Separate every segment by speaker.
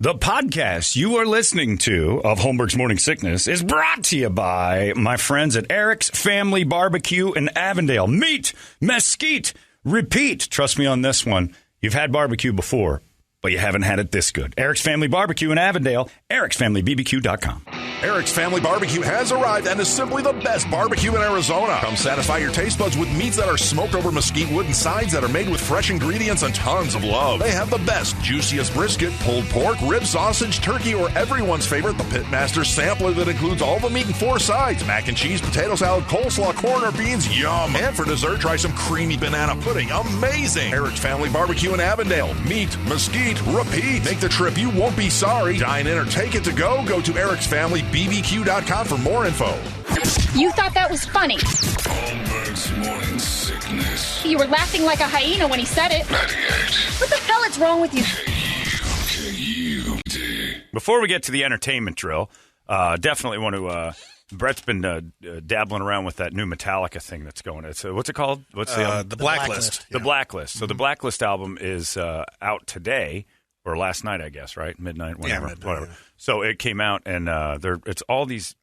Speaker 1: The podcast you are listening to of Holmberg's Morning Sickness is brought to you by my friends at Eric's Family Barbecue in Avondale. Meet, mesquite, repeat. Trust me on this one. You've had barbecue before, but you haven't had it this good. Eric's Family Barbecue in Avondale, ericsfamilybbq.com.
Speaker 2: Eric's Family Barbecue has arrived and is simply the best barbecue in Arizona. Come satisfy your taste buds with meats that are smoked over mesquite wood and sides that are made with fresh ingredients and tons of love. They have the best, juiciest brisket, pulled pork, rib sausage, turkey, or everyone's favorite, the Pitmaster Sampler that includes all the meat and 4 sides, mac and cheese, potato salad, coleslaw, corn, or beans, yum. And for dessert, try some creamy banana pudding, amazing. Eric's Family Barbecue in Avondale. Meat, mesquite, repeat. Make the trip, you won't be sorry. Dine in or take it to go. Go to ericsfamilybbq.com for more info.
Speaker 3: You thought that was funny.
Speaker 4: Holmberg's Morning Sickness.
Speaker 3: You were laughing like a hyena when he said it.
Speaker 4: 98.
Speaker 3: What the hell is wrong with you?
Speaker 4: K-U-D.
Speaker 1: Before we get to the entertainment drill, definitely want to... Brett's been dabbling around with that new Metallica thing that's going. It's what's it called? What's
Speaker 5: the Blacklist?
Speaker 1: The Blacklist. So the Blacklist album is out today or last night, I guess. Right, midnight, whatever.
Speaker 5: Yeah, midnight,
Speaker 1: whatever.
Speaker 5: Yeah.
Speaker 1: So it came out, and it's all these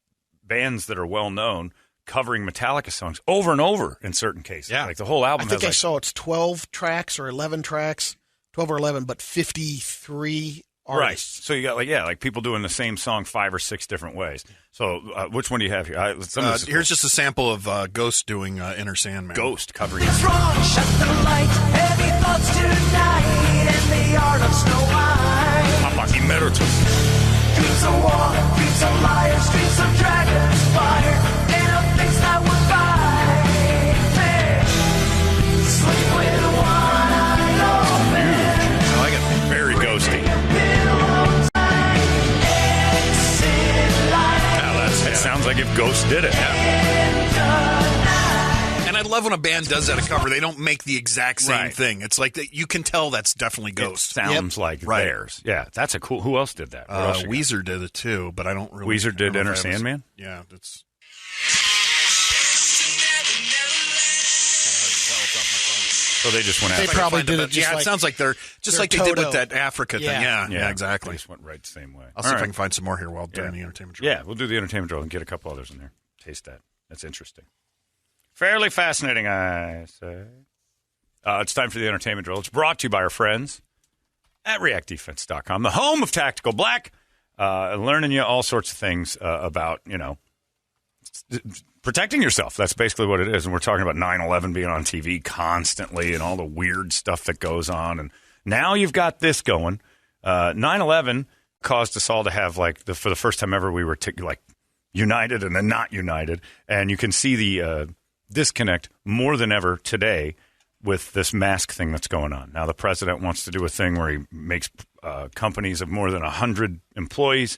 Speaker 1: bands that are well known covering Metallica songs over and over in certain cases.
Speaker 5: Yeah,
Speaker 1: like the whole album.
Speaker 6: I think
Speaker 1: has
Speaker 6: I saw it's 12 tracks or 11 tracks, 12 or 11, but 53 artists.
Speaker 1: Right. So you got like people doing the same song 5 or 6 different ways. So which one do you have here?
Speaker 5: Here's just a sample of Ghost doing Inner Sandman.
Speaker 1: Ghost covering.
Speaker 7: What's wrong? Shut the light. Heavy thoughts tonight in the art of Snow White.
Speaker 1: Papa Emeritus.
Speaker 7: Dreams of war, dreams of liars, dreams of dragons, fire, and of things that would fight. Hey, sleep with one eye open.
Speaker 5: I like it.
Speaker 1: Very ghosty. It sounds like if Ghost did it.
Speaker 5: And I love when a band does that a cover. They don't make the exact same
Speaker 1: Right.
Speaker 5: thing. It's like you can tell that's definitely
Speaker 1: It
Speaker 5: Ghost.
Speaker 1: sounds like
Speaker 5: Right.
Speaker 1: theirs. Yeah, that's a cool. Who else did that? What else you got?
Speaker 5: Weezer did it too, but I don't really.
Speaker 1: Weezer did
Speaker 5: I don't know
Speaker 1: Enter
Speaker 5: if I was-
Speaker 1: Sandman?
Speaker 5: Yeah, that's.
Speaker 1: So they just went
Speaker 6: They
Speaker 1: after.
Speaker 6: probably did it just
Speaker 5: Yeah,
Speaker 6: like
Speaker 5: it sounds like they're just
Speaker 6: their
Speaker 5: like they did with
Speaker 6: Toto.
Speaker 5: that Africa thing.
Speaker 6: Yeah.
Speaker 5: Yeah, exactly.
Speaker 1: They just went right the same way.
Speaker 5: I'll see
Speaker 1: All
Speaker 5: if I
Speaker 1: right.
Speaker 5: can find some more here while doing
Speaker 1: Yeah.
Speaker 5: the entertainment. Drill.
Speaker 1: Yeah, we'll do the entertainment drill and get a couple others in there. Taste that. That's interesting. Fairly fascinating, I say. It's time for the entertainment drill. It's brought to you by our friends at reactdefense.com, the home of Tactical Black, learning you all sorts of things about, protecting yourself. That's basically what it is. And we're talking about 9/11 being on TV constantly and all the weird stuff that goes on. And now you've got this going. 9/11 caused us all to have, for the first time ever, we were united and then not united. And you can see the disconnect more than ever today with this mask thing that's going on. Now the president wants to do a thing where he makes companies of more than 100 employees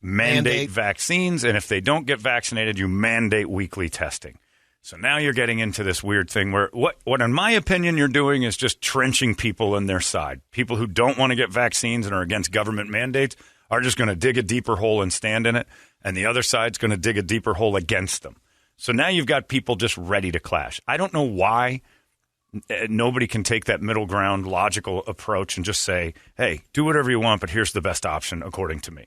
Speaker 1: mandate vaccines, and if they don't get vaccinated, you mandate weekly testing. So now you're getting into this weird thing where what in my opinion you're doing is just trenching people in their side. People who don't want to get vaccines and are against government mandates are just going to dig a deeper hole and stand in it, and the other side's going to dig a deeper hole against them. So now you've got people just ready to clash. I don't know why nobody can take that middle ground logical approach and just say, hey, do whatever you want, but here's the best option according to me.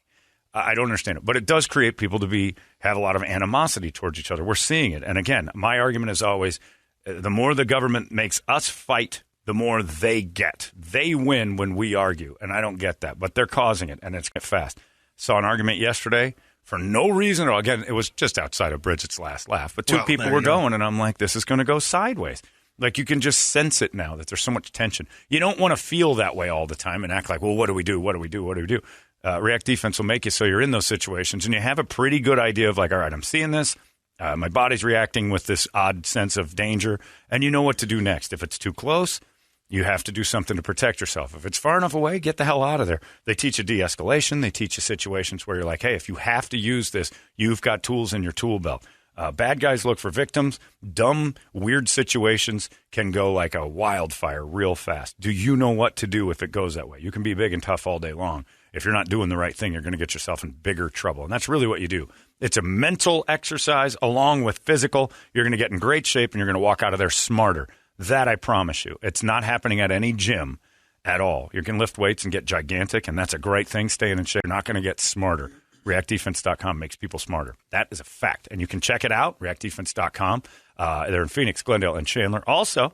Speaker 1: I don't understand it. But it does create people to have a lot of animosity towards each other. We're seeing it. And again, my argument is always the more the government makes us fight, the more they get. They win when we argue. And I don't get that. But they're causing it, and it's fast. Saw an argument yesterday for no reason. Or again, it was just outside of Bridget's last laugh. But two people were going, and I'm like, this is going to go sideways. Like, you can just sense it now that there's so much tension. You don't want to feel that way all the time and act like, well, what do we do? What do we do? What do we do? React Defense will make you so you're in those situations and you have a pretty good idea of like, all right, I'm seeing this. My body's reacting with this odd sense of danger, and you know what to do next. If it's too close, you have to do something to protect yourself. If it's far enough away, get the hell out of there. They teach you de-escalation. They teach you situations where you're like, hey, if you have to use this, you've got tools in your tool belt. Bad guys look for victims. Dumb, weird situations can go like a wildfire real fast. Do you know what to do if it goes that way? You can be big and tough all day long. If you're not doing the right thing, you're going to get yourself in bigger trouble. And that's really what you do. It's a mental exercise along with physical. You're going to get in great shape and you're going to walk out of there smarter. That I promise you. It's not happening at any gym. at all. You can lift weights and get gigantic, and that's a great thing, staying in shape. You're not going to get smarter. ReactDefense.com makes people smarter. That is a fact. And you can check it out, ReactDefense.com. They're in Phoenix, Glendale, and Chandler. Also,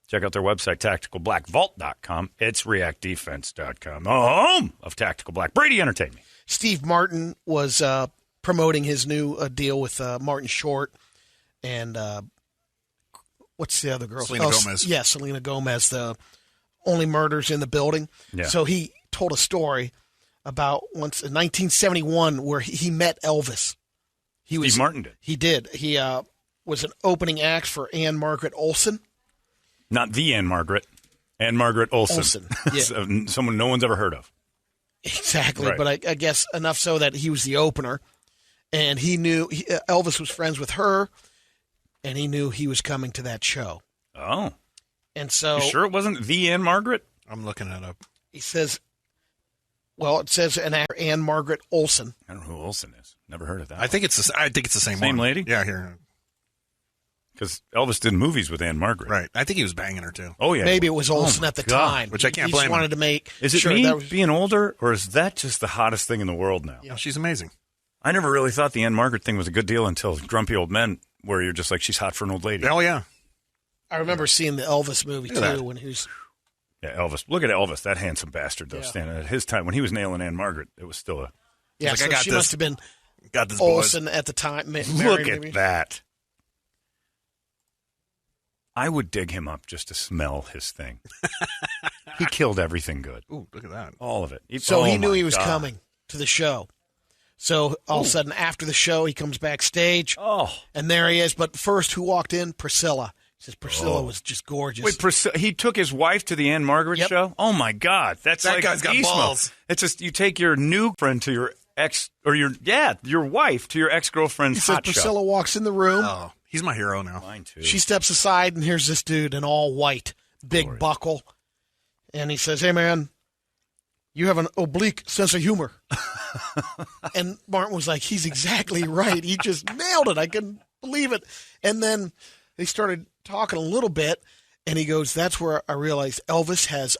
Speaker 1: check out their website, TacticalBlackVault.com. It's ReactDefense.com, the home of Tactical Black. Brady, entertain me.
Speaker 6: Steve Martin was promoting his new deal with Martin Short and what's the other girl?
Speaker 5: Selena Gomez.
Speaker 6: Yeah, Selena Gomez, the Only Murders in the Building.
Speaker 1: Yeah.
Speaker 6: So he told a story about once in 1971 where he met Elvis.
Speaker 1: Steve Martin did.
Speaker 6: He did. He was an opening act for Anne Margaret Olson.
Speaker 1: Not the Anne Margaret. Anne Margaret Olson.
Speaker 6: Yeah.
Speaker 1: Someone no one's ever heard of.
Speaker 6: Exactly,
Speaker 1: Right.
Speaker 6: but I guess enough so that he was the opener, and he knew Elvis was friends with her, and he knew he was coming to that show.
Speaker 1: Oh.
Speaker 6: And so
Speaker 1: You sure it wasn't the Anne Margaret?
Speaker 5: I'm looking it up.
Speaker 6: he says, well, it says an actor, Anne Margaret Olson.
Speaker 1: I don't know who Olson is. Never heard of that.
Speaker 5: I think it's the same
Speaker 1: Same
Speaker 5: one.
Speaker 1: lady?
Speaker 5: Yeah, here.
Speaker 1: Because Elvis did movies with Anne Margaret.
Speaker 5: Right. I think he was banging her too.
Speaker 1: Oh, yeah.
Speaker 6: Maybe it was Olson
Speaker 1: my
Speaker 6: at the
Speaker 1: God.
Speaker 6: time.
Speaker 5: Which I can't
Speaker 6: he
Speaker 5: blame
Speaker 6: just
Speaker 5: him.
Speaker 6: wanted to make
Speaker 1: Is it
Speaker 6: sure
Speaker 1: me
Speaker 6: that was,
Speaker 1: being older, or is that just the hottest thing in the world now?
Speaker 5: Yeah, she's amazing.
Speaker 1: I never really thought the Anne Margaret thing was a good deal until Grumpy Old Men, where you're just like, she's hot for an old lady.
Speaker 5: Oh yeah.
Speaker 6: I remember seeing the Elvis movie
Speaker 5: Look at
Speaker 6: too
Speaker 5: that.
Speaker 6: when he was.
Speaker 1: Yeah, Elvis. Look at Elvis, that handsome bastard, though,
Speaker 6: Yeah.
Speaker 1: standing at his time. When he was nailing Anne Margaret, it was still a...
Speaker 6: Yeah,
Speaker 5: like,
Speaker 6: so
Speaker 5: I got
Speaker 6: she
Speaker 5: this.
Speaker 6: must have been
Speaker 5: Got this boys.
Speaker 6: Olson at the time.
Speaker 1: Look
Speaker 6: married,
Speaker 1: at
Speaker 6: maybe.
Speaker 1: that. I would dig him up just to smell his thing. He killed everything good.
Speaker 5: Ooh, look at that.
Speaker 1: All of it.
Speaker 6: So he
Speaker 1: Oh,
Speaker 6: knew
Speaker 1: my
Speaker 6: he was
Speaker 1: God.
Speaker 6: coming to the show. So all of a sudden, after the show, he comes backstage,
Speaker 1: Oh.
Speaker 6: and there he is. But first, who walked in? Priscilla. He says Priscilla was just gorgeous.
Speaker 1: Wait, he took his wife to the Anne Margaret
Speaker 6: Yep.
Speaker 1: show? Oh, my God. That's
Speaker 5: That
Speaker 1: like
Speaker 5: guy's got
Speaker 1: beast mode.
Speaker 5: balls.
Speaker 1: It's just you take your new friend to your ex, or your wife to your
Speaker 6: he
Speaker 1: ex-girlfriend's
Speaker 6: says
Speaker 1: hot
Speaker 6: Priscilla
Speaker 1: show.
Speaker 6: walks in the room.
Speaker 5: Oh, he's my hero now.
Speaker 1: Mine, too.
Speaker 6: She steps aside, and here's this dude in all white, big buckle. And he says, hey, man, you have an oblique sense of humor. And Martin was like, he's exactly right. He just nailed it. I couldn't believe it. And then they started talking a little bit, and he goes, that's where I realized Elvis has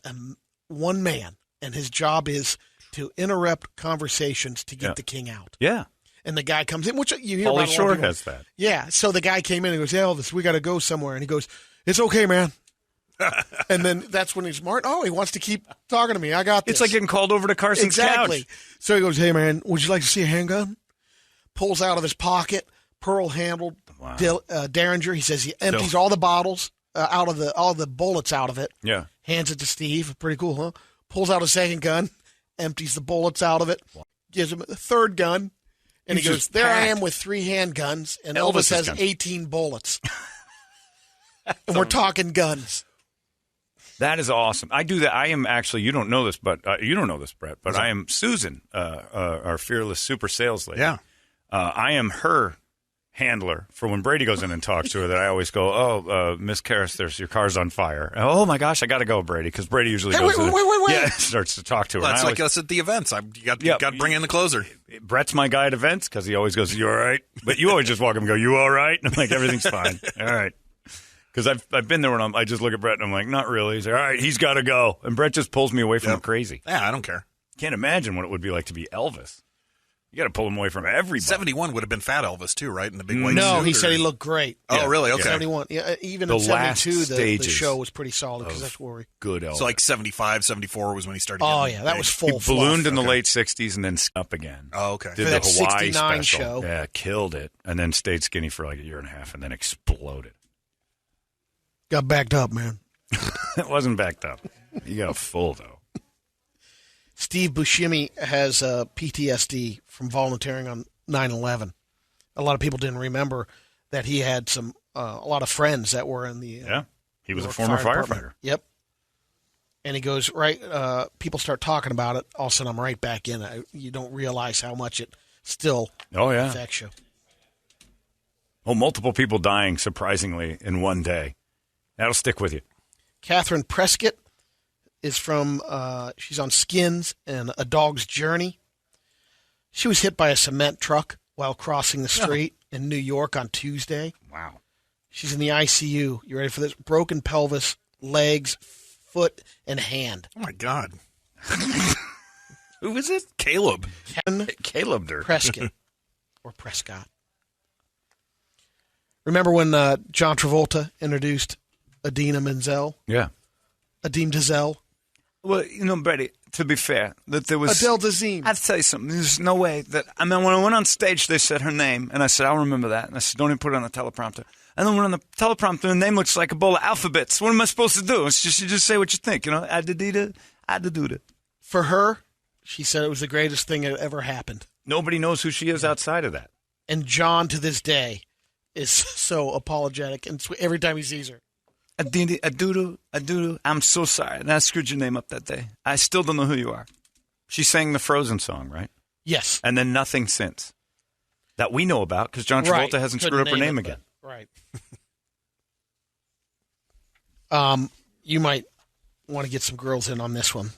Speaker 6: one man, and his job is to interrupt conversations to get
Speaker 1: Yeah.
Speaker 6: the king out.
Speaker 1: Yeah.
Speaker 6: And the guy comes in, which you hear
Speaker 1: Pauly
Speaker 6: about a lot of
Speaker 1: Shore
Speaker 6: people.
Speaker 1: has that.
Speaker 6: Yeah. So the guy came in and goes, Elvis, we got to go somewhere. And he goes, it's okay, man. And then that's when he's smart. Oh, he wants to keep talking to me. I got this.
Speaker 1: It's like getting called over to Carson's
Speaker 6: exactly.
Speaker 1: couch.
Speaker 6: So he goes, hey, man, would you like to see a handgun? Pulls out of his pocket, pearl-handled Derringer. He says he empties all the bottles all the bullets out of it.
Speaker 1: Yeah.
Speaker 6: Hands it to Steve. Pretty cool, huh? Pulls out a second gun, empties the bullets out of it, gives him a third gun, and
Speaker 1: He's
Speaker 6: he goes,
Speaker 1: just
Speaker 6: there I
Speaker 1: packed.
Speaker 6: am with 3 handguns, and
Speaker 1: Elvis's
Speaker 6: Elvis has
Speaker 1: gun.
Speaker 6: 18 bullets. And we're talking guns.
Speaker 1: That is awesome. I do that. I am actually, you don't know this, but you don't know this, Brett, but I am Susan, our fearless super sales lady.
Speaker 5: Yeah.
Speaker 1: I am her handler for when Brady goes in and talks to her that I always go, Miss Karras, your car's on fire. And, oh, my gosh, I got to go, Brady, because Brady usually goes in.
Speaker 6: wait.
Speaker 1: Yeah, starts to talk to her.
Speaker 5: Well, that's
Speaker 1: And I
Speaker 5: like us at the events. You got
Speaker 1: Yeah.
Speaker 5: to bring in the closer.
Speaker 1: Brett's my guy at events because he always goes, you all right? But you always just walk up and go, you all right? And I'm like, everything's fine. All right. Because I've been there when I just look at Brett and I'm like, not really. He's like, all right, he's got to go. And Brett just pulls me away from him crazy.
Speaker 5: Yeah, I don't care.
Speaker 1: Can't imagine what it would be like to be Elvis. You got to pull him away from everybody.
Speaker 5: 71 would have been Fat Elvis too, right? In the big white
Speaker 6: No,
Speaker 5: suit,
Speaker 6: he
Speaker 5: or-
Speaker 6: said he looked great.
Speaker 5: Oh, really? Okay.
Speaker 6: 71. Yeah, even
Speaker 1: The
Speaker 6: in
Speaker 1: last
Speaker 6: 72, the
Speaker 1: stages
Speaker 6: show was pretty solid because that's where we.
Speaker 1: Good Elvis.
Speaker 5: So like 75, 74 was when he started.
Speaker 6: Oh,
Speaker 5: getting
Speaker 6: yeah, that
Speaker 5: big.
Speaker 6: was
Speaker 1: he
Speaker 6: full
Speaker 1: ballooned
Speaker 6: fluff.
Speaker 1: in the late 60s and then up again.
Speaker 5: Oh, okay.
Speaker 1: Did
Speaker 6: For
Speaker 1: the
Speaker 6: that
Speaker 1: Hawaii
Speaker 6: 69
Speaker 1: special.
Speaker 6: show.
Speaker 1: Yeah, killed it. And then stayed skinny for like a year and a half and then exploded.
Speaker 6: Got backed up, man.
Speaker 1: It wasn't backed up. You got a full, though.
Speaker 6: Steve Buscemi has PTSD from volunteering on 9/11. A lot of people didn't remember that he had a lot of friends that were in the
Speaker 1: Yeah. He was a
Speaker 6: York
Speaker 1: former
Speaker 6: Fire
Speaker 1: firefighter.
Speaker 6: Department. Yep. And he goes, people start talking about it. All of a sudden, I'm right back in it. You don't realize how much it still
Speaker 1: Oh, yeah.
Speaker 6: affects you.
Speaker 1: Oh, multiple people dying, surprisingly, in one day. That'll stick with you.
Speaker 6: Catherine Prescott is from, she's on Skins and A Dog's Journey. She was hit by a cement truck while crossing the street in New York on Tuesday.
Speaker 1: Wow.
Speaker 6: She's in the ICU. You ready for this? Broken pelvis, legs, foot, and hand.
Speaker 5: Oh, my God.
Speaker 1: Who is it?
Speaker 5: Caleb.
Speaker 1: Caleb Dirk.
Speaker 6: Prescott. Or Prescott. Remember when John Travolta introduced Idina Menzel?
Speaker 1: Yeah.
Speaker 6: Adim Dazel?
Speaker 1: Well, Brady, to be fair, that there was...
Speaker 6: Adele Dazeem.
Speaker 1: I'd tell you something. There's no way that... I mean, when I went on stage, they said her name, and I said, I'll remember that. And I said, don't even put it on the teleprompter. And then when on the teleprompter, the name looks like a bowl of alphabets. What am I supposed to do? It's just you just say what you think, Adidida, Adiduda.
Speaker 6: For her, she said it was the greatest thing that ever happened.
Speaker 1: Nobody knows who she is outside of that.
Speaker 6: And John, to this day, is so apologetic and every time he sees her.
Speaker 1: Adudu, I'm so sorry. And I screwed your name up that day. I still don't know who you are. She sang the Frozen song, right?
Speaker 6: Yes.
Speaker 1: And then nothing since. That we know about, because John Travolta hasn't screwed up her name again.
Speaker 6: Right. You might want to get some girls in on this one.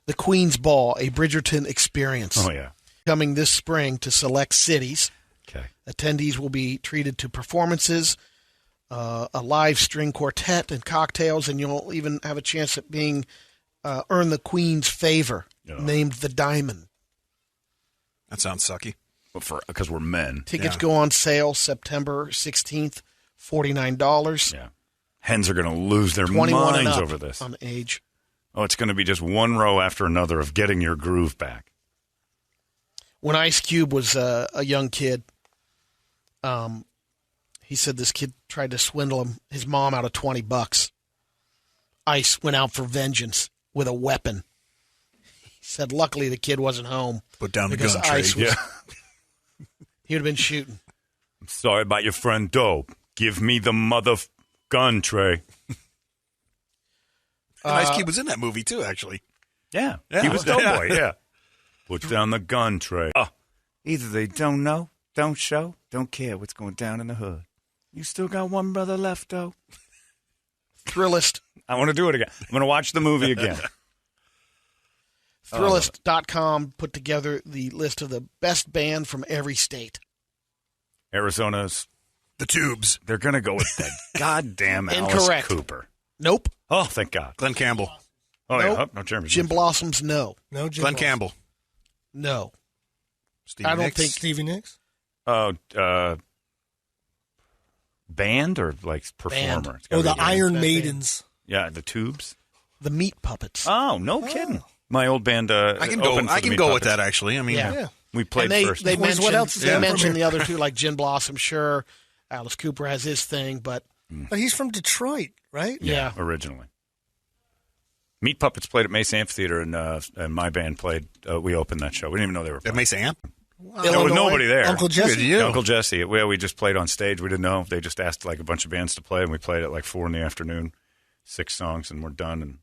Speaker 6: The Queen's Ball, a Bridgerton experience.
Speaker 1: Oh, yeah.
Speaker 6: Coming this spring to select cities.
Speaker 1: Okay.
Speaker 6: Attendees will be treated to performances, a live string quartet, and cocktails, and you'll even have a chance at being earn the Queen's favor, named the Diamond.
Speaker 5: That sounds sucky.
Speaker 1: Because we're men.
Speaker 6: Tickets go on sale September 16th, $49.
Speaker 1: Yeah. Hens are going to lose their
Speaker 6: 21 and
Speaker 1: minds
Speaker 6: up
Speaker 1: over this.
Speaker 6: on age.
Speaker 1: Oh, it's going to be just one row after another of getting your groove back.
Speaker 6: When Ice Cube was a young kid, he said this kid tried to swindle his mom out of $20. Ice went out for vengeance with a weapon. He said, luckily the kid wasn't home.
Speaker 5: Put down the
Speaker 6: because
Speaker 5: gun, Trey.
Speaker 6: Ice was, he would have been shooting.
Speaker 1: I'm sorry about your friend Doe. Give me the mother gun, Trey.
Speaker 5: And Ice Cube was in that movie, too, actually.
Speaker 1: Yeah.
Speaker 5: Yeah.
Speaker 1: He was Doughboy, yeah. Put down the gun, Trey. Either they don't know, don't show, don't care what's going down in the hood. You still got one brother left, though?
Speaker 6: Thrillist.
Speaker 1: I want to do it again. I'm going to watch the movie again.
Speaker 6: Thrillist.com put together the list of the best band from every state.
Speaker 1: Arizona's.
Speaker 5: The Tubes.
Speaker 1: They're going to go with that goddamn Alice
Speaker 6: Incorrect.
Speaker 1: Cooper.
Speaker 6: Nope.
Speaker 1: Oh, thank God.
Speaker 5: Glenn Campbell.
Speaker 1: Oh,
Speaker 6: Nope.
Speaker 1: yeah. Oh, no, Jeremy.
Speaker 6: Jim Blossoms, no.
Speaker 8: No, Jim
Speaker 5: Glenn
Speaker 8: Blossom.
Speaker 5: Campbell.
Speaker 6: No.
Speaker 5: Stevie
Speaker 6: I don't
Speaker 5: Nicks.
Speaker 6: think-
Speaker 8: Stevie Nicks.
Speaker 1: Oh, band or like performer?
Speaker 6: Band.
Speaker 1: It's gotta
Speaker 8: Oh, the
Speaker 1: be a band.
Speaker 8: Iron
Speaker 6: That
Speaker 8: Maidens.
Speaker 1: Yeah, the Tubes.
Speaker 6: The Meat Puppets.
Speaker 1: Oh, no kidding. My old band.
Speaker 5: I can
Speaker 1: opened
Speaker 5: go.
Speaker 1: for
Speaker 5: I
Speaker 1: the
Speaker 5: can
Speaker 1: Meat
Speaker 5: go with
Speaker 1: Puppets.
Speaker 5: that. Actually, I mean,
Speaker 6: Yeah.
Speaker 1: We played
Speaker 6: and they,
Speaker 1: first.
Speaker 6: They
Speaker 8: What
Speaker 6: mentioned,
Speaker 8: else is
Speaker 6: they
Speaker 8: there
Speaker 6: mentioned
Speaker 8: from
Speaker 6: the
Speaker 8: here?
Speaker 6: other two, like Jim Blossom, sure. Alice Cooper has his thing, but
Speaker 8: But he's from Detroit, right?
Speaker 6: yeah.
Speaker 1: Originally. Meat Puppets played at Mesa Amphitheater, and my band played. We opened that show. We didn't even know they were
Speaker 5: at
Speaker 1: playing.
Speaker 5: Mesa Amp.
Speaker 1: There was
Speaker 6: Illinois,
Speaker 1: nobody there.
Speaker 8: Uncle Jesse?
Speaker 5: Good you.
Speaker 1: Uncle Jesse. We just played on stage. We didn't know. They just asked like a bunch of bands to play, and we played at like 4 p.m, 6 songs, and we're done. And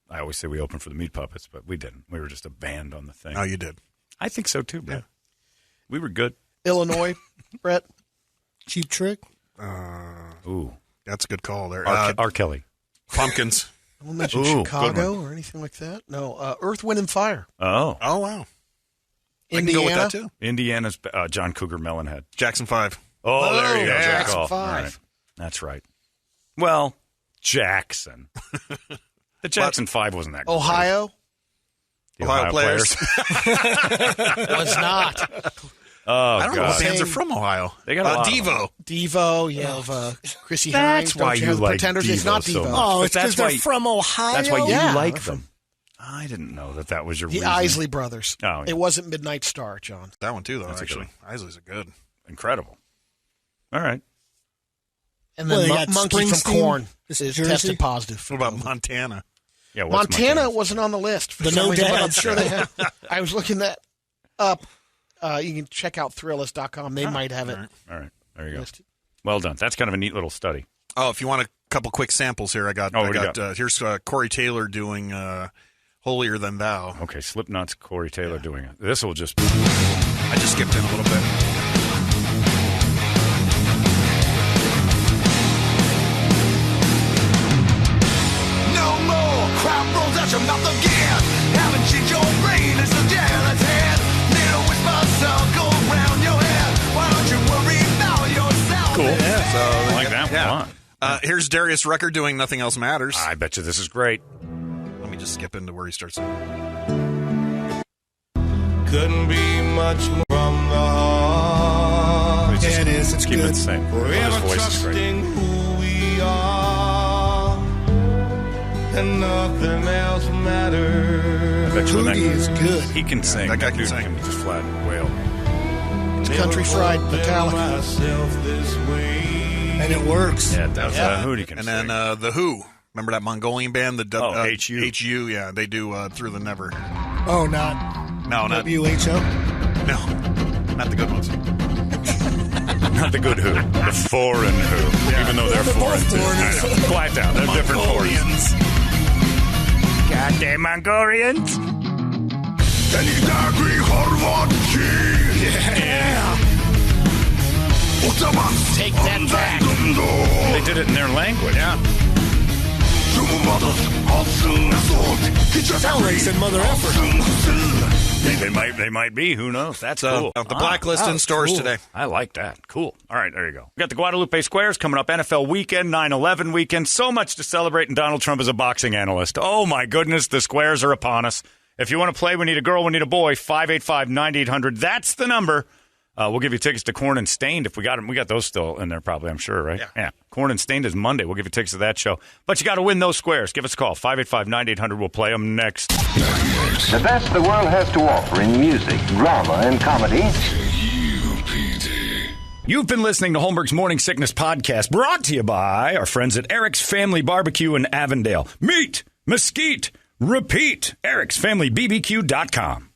Speaker 1: I always say we opened for the Meat Puppets, but we didn't. We were just a band on the thing.
Speaker 5: Oh, you did.
Speaker 1: I think so too, bro. We were good.
Speaker 6: Illinois, Brett.
Speaker 8: Cheap Trick.
Speaker 1: Ooh.
Speaker 5: That's a good call there.
Speaker 1: R. Kelly.
Speaker 5: Pumpkins.
Speaker 6: I won't mention
Speaker 1: Ooh, good
Speaker 6: Chicago or anything like that. No, Earth, Wind, and Fire.
Speaker 1: Oh.
Speaker 5: Oh wow. I can
Speaker 6: Indiana.
Speaker 5: go with that too.
Speaker 1: Indiana's John Cougar Mellehead.
Speaker 5: Jackson 5.
Speaker 1: Oh, there you go. Good
Speaker 6: Jackson
Speaker 1: call.
Speaker 6: 5.
Speaker 1: All right. That's right. Well, Jackson. The Jackson 5 wasn't that great.
Speaker 6: Ohio
Speaker 1: The
Speaker 5: Ohio players.
Speaker 6: was not.
Speaker 1: Oh,
Speaker 5: I don't know
Speaker 1: God.
Speaker 5: what bands are
Speaker 6: Same.
Speaker 5: from Ohio.
Speaker 1: They got a lot of
Speaker 5: Devo.
Speaker 6: Devo, you have Chrissy
Speaker 1: That's
Speaker 6: Hines.
Speaker 1: why
Speaker 6: Don't
Speaker 1: you
Speaker 6: have the
Speaker 1: like
Speaker 6: Pretenders? It's
Speaker 1: Devo
Speaker 6: not
Speaker 1: so
Speaker 6: Devo.
Speaker 1: much.
Speaker 8: Oh,
Speaker 1: But
Speaker 8: it's because
Speaker 1: that's
Speaker 8: they're
Speaker 1: why-
Speaker 8: from Ohio.
Speaker 1: That's why you
Speaker 6: Yeah.
Speaker 1: like them. I didn't know that was your
Speaker 6: The
Speaker 1: reason.
Speaker 6: Isley Brothers.
Speaker 1: Oh, yeah.
Speaker 6: It wasn't Midnight Star, John.
Speaker 5: That one too, though.
Speaker 1: That's a good
Speaker 5: actually, Isley's a good.
Speaker 1: Incredible. All right.
Speaker 6: And
Speaker 8: Well,
Speaker 6: then
Speaker 8: they got
Speaker 6: Monkey from
Speaker 8: Springsteen,
Speaker 6: Korn
Speaker 8: this
Speaker 6: is
Speaker 8: Jersey.
Speaker 6: tested positive.
Speaker 5: What about Montana?
Speaker 1: Yeah. What's
Speaker 6: Montana wasn't on the list. For
Speaker 8: The
Speaker 6: some
Speaker 8: No
Speaker 6: reason, but I'm
Speaker 8: Dads.
Speaker 6: sure they have. I was looking that up. You can check out Thrillist.com. They might have it
Speaker 1: All right. There you go.
Speaker 6: listed.
Speaker 1: Well done. That's kind of a neat little study.
Speaker 5: Oh, if you want a couple quick samples here, I got.
Speaker 1: Oh, what do you got?
Speaker 5: Here's Corey Taylor doing "Holier Than Thou."
Speaker 1: Okay. Slipknot's Corey Taylor doing it. This will just.
Speaker 5: I just skipped in a little bit.
Speaker 7: No more crap rolls out your mouth again. Haven't changed your brain, it's the jealous head. Little whispers circle around your head. Why don't you worry about yourself?
Speaker 1: Cool.
Speaker 5: Yeah, so
Speaker 1: I like that one a lot.
Speaker 5: Here's Darius Rucker doing "Nothing Else Matters."
Speaker 1: I bet you this is great.
Speaker 5: just skip into where he starts.
Speaker 7: Couldn't be much more from the heart.
Speaker 1: Just
Speaker 8: Yeah, it is. It's
Speaker 1: keep
Speaker 8: good.
Speaker 1: it the same.
Speaker 7: Forever
Speaker 1: His voice is great.
Speaker 7: trusting who we are, and nothing else matters.
Speaker 1: I bet you when
Speaker 8: Hootie is good.
Speaker 1: He can sing.
Speaker 5: that guy can
Speaker 1: dude
Speaker 5: sing.
Speaker 1: can just flat wail.
Speaker 6: It's country fried Metallica.
Speaker 7: Myself this way.
Speaker 8: And it works.
Speaker 1: Yeah, that's Hootie can
Speaker 5: And
Speaker 1: sing.
Speaker 5: then the Who. Remember that Mongolian band? The
Speaker 1: HU.
Speaker 5: HU, yeah. They do Through the Never.
Speaker 8: Oh, not
Speaker 5: No, not
Speaker 8: WHO?
Speaker 5: no, not the good ones.
Speaker 1: Not the good Who. The foreign Who. Even though they're foreign, too.
Speaker 8: foreigners.
Speaker 1: I know. Quiet down. They're different foreigners. Goddamn Mongolians.
Speaker 6: Take that back.
Speaker 1: They did it in their language. Yeah.
Speaker 8: Sound like said mother effer.
Speaker 1: They might be. Who knows? That's
Speaker 5: So
Speaker 1: cool.
Speaker 5: the Blacklist in stores
Speaker 8: cool.
Speaker 5: today.
Speaker 1: I like that. Cool. All right, there you go. We got the Guadalupe Squares coming up. NFL weekend, 9/11 weekend. So much to celebrate, and Donald Trump is a boxing analyst. Oh, my goodness. The Squares are upon us. If you want to play, we need a girl, we need a boy. 585-9800. That's the number. We'll give you tickets to Corn and Stained if we got them. We got those still in there probably, I'm sure, right?
Speaker 5: Yeah.
Speaker 1: Corn and Stained is Monday. We'll give you tickets to that show. But you got to win those squares. Give us a call. 585-9800. We'll play them next.
Speaker 9: The best the world has to offer in music, drama, and comedy.
Speaker 4: KUPD.
Speaker 1: You've been listening to Holmberg's Morning Sickness Podcast, brought to you by our friends at Eric's Family Barbecue in Avondale. Meet, mesquite, repeat. Eric'sFamilyBBQ.com.